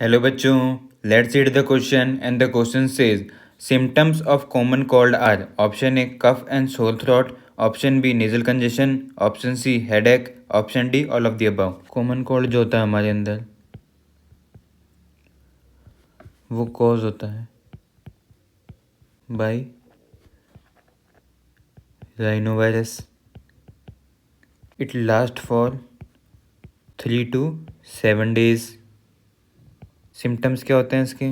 Hello बच्चों, let's read the question and the question says symptoms of common cold are. Option A cough and sore throat, option B nasal congestion, option C headache, option D all of the above. Common cold जो होता है हमारे अंदर वो cause होता है by rhinovirus. It last for 3 to 7 days। Symptoms क्या होते हैं इसके?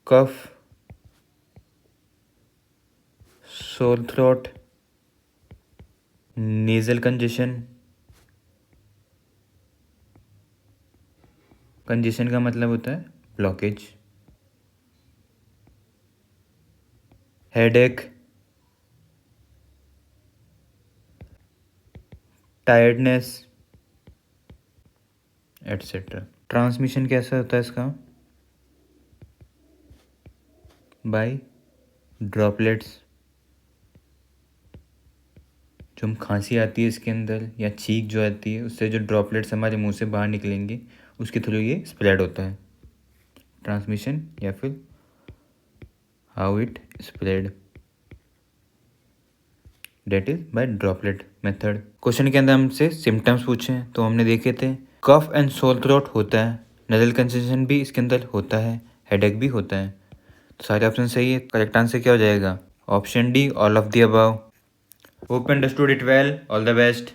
कफ, sore throat, nasal congestion. Congestion का मतलब होता है blockage. Headache, tiredness etcetera. Transmission कैसा होता है इसका? By droplets. जो हम खांसी आती है इसके अंदर या छींक जो आती है उससे जो ड्रॉपलेट्स हमारे मुंह से बाहर निकलेंगे उसके थ्रू ये स्प्रेड होता है। ट्रांसमिशन या फिर how it spread, that is by droplet method. Question के अंदर हमसे सिम्टम्स पूछे हैं तो हमने देखे थे कफ एंड सोर थ्रोट होता है, नजल कंजेशन भी इसके अंदर होता है, हेडेक भी होता है। तो सारे ऑप्शन सही है। करेक्ट आंसर क्या हो जाएगा? Option D all of the above. Hope understood it well. All the best.